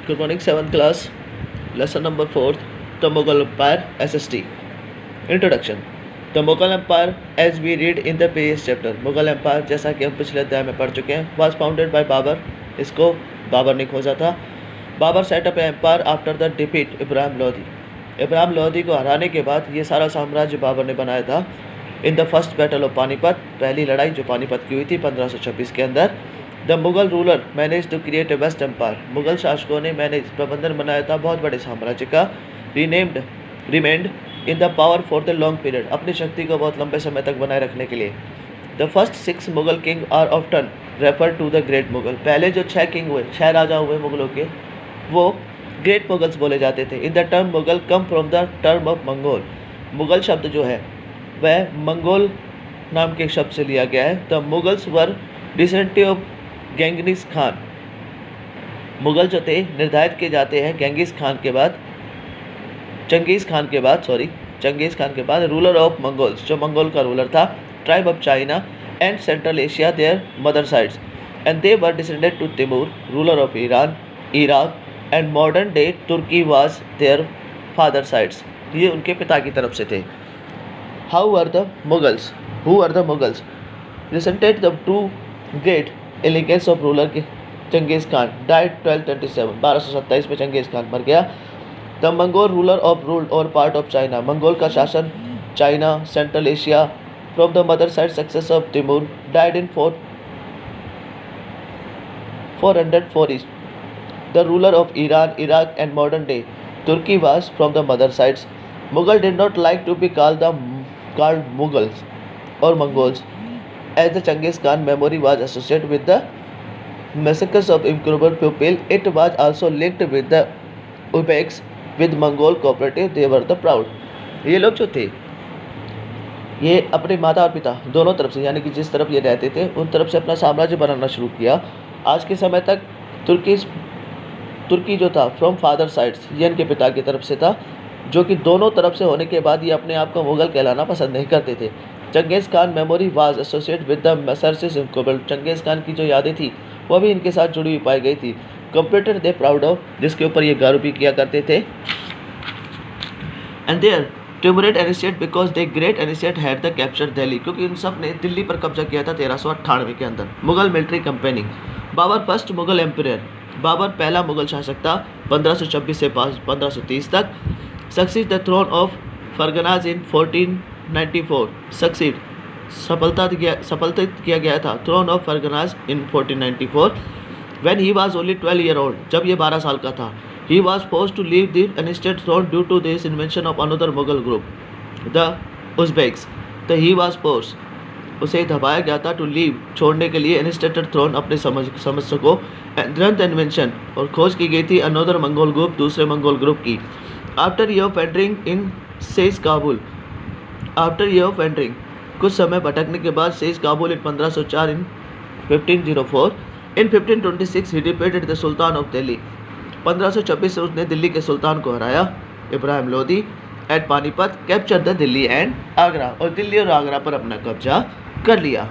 Good morning, 7th class. Lesson number 4th, The Mughal Empire, SST. Introduction. The Mughal Empire, as we read in the previous chapter, Mughal Empire, जैसा कि हम पिछले अध्याय में पढ़ चुके हैं, was founded by बाबर. इसको बाबर ने खोजा था. Babur set up empire after the defeat Ibrahim Lodi. Ibrahim Lodi को हराने के बाद ये सारा साम्राज्य बाबर ने बनाया था. In the first battle of Panipat, पहली लड़ाई जो पानीपत की हुई थी 1526 के अंदर. The Mughal ruler manage to create a vast empire. Mughal शासकों ने मैनेज प्रबंधन बनाया था बहुत बड़े साम्राज्य का. Remained in the power for the long period, अपनी शक्ति को बहुत लंबे समय तक बनाए रखने के लिए. The first 6 Mughal king are often refer to the great Mughal. पहले जो 6 किंग हुए, 6 राजा हुए मुगलों के, वो ग्रेट मुगल्स बोले जाते थे. In the term Mughal come from the term of Mongol. Mughal शब्द जो है वह मंगोल नाम के शब्द से लिया गया है. The Mughals were descendant of Genghis Khan. Mughal जो थे निर्धारित किए जाते हैं चंगेज़ खान के बाद रूलर ऑफ मंगोल्स, जो मंगोल का रूलर था. Tribe of China and Central Asia their mother sides, and they were descended to Timur ruler of Iran, Iraq and modern day Turkey was their father sides. ये उनके पिता की तरफ से थे. Who are the Mughals resented the two great allegiance of ruler के Genghis Khan died 1227 में Changez Khan मर गया. The Mongol ruler of ruled और पार्ट ऑफ चाइना, मंगोल का शासन China, Central Asia from the mother side success of Timur died in 404 east. The ruler of Iran, Iraq and modern day Turkey was from the mother sides. Mughal did not like to be called Mughals or Mongols, as the Genghis Khan memory was associated with the massacres of incurable people. It was also linked with the Uzbeks with Mongol cooperative. They were the proud. ये लोग जो थे ये अपने माता और पिता दोनों तरफ से, यानी कि जिस तरफ ये रहते थे उन तरफ से अपना साम्राज्य बनाना शुरू किया. आज के समय तक तुर्की जो था फ्रॉम फादर साइड्स, ये इनके पिता की तरफ से था, जो कि दोनों तरफ से होने के बाद ये अपने आप को मुगल कहलाना पसंद नहीं करते थे. Changez Khan memory was associated with the Messrs incredible. Changez Khan की जो यादें थी वो भी इनके साथ जुड़ी हुई पाई गई थी. कंप्यूटर दे प्राउड ऑफ, जिसके ऊपर ये गर्व भी किया करते थे. And there Timurid initiate because they great initiate had the capture Delhi, क्योंकि इन सब ने दिल्ली पर कब्जा किया था 1398 के अंदर. Mughal military campaigning. Babur first Mughal empire. Babur पहला मुगल शासक था 1526 से 1530 तक. Succeed the throne of Fergana's in 1494. सफलता किया गया था throne of Fergana's in 1494. When he was only 12 year old, जब ये 12 साल का था. He was forced to leave the unsteady throne due to this invention of another Mughal group, the Uzbeks. तो ही वाज फोर्स, उसे दबाया गया था टू लीव, छोड़ने के लिए अनस्टेटेड थ्रोन अपने समस्या को. द इन्वेंशन, और खोज की गई थी अनदर मंगोल ग्रुप, दूसरे मंगोल ग्रुप की. After year of entering in seize Kabul, कुछ समय भटकने के बाद seize Kabul in 1504 in 1504. In 1526 he defeated the sultan of Delhi. 1526 से उसने दिल्ली के सुल्तान को हराया, Ibrahim Lodi. At Panipat capture the Delhi and Agra, और दिल्ली और आगरा पर अपना कब्जा कर लिया.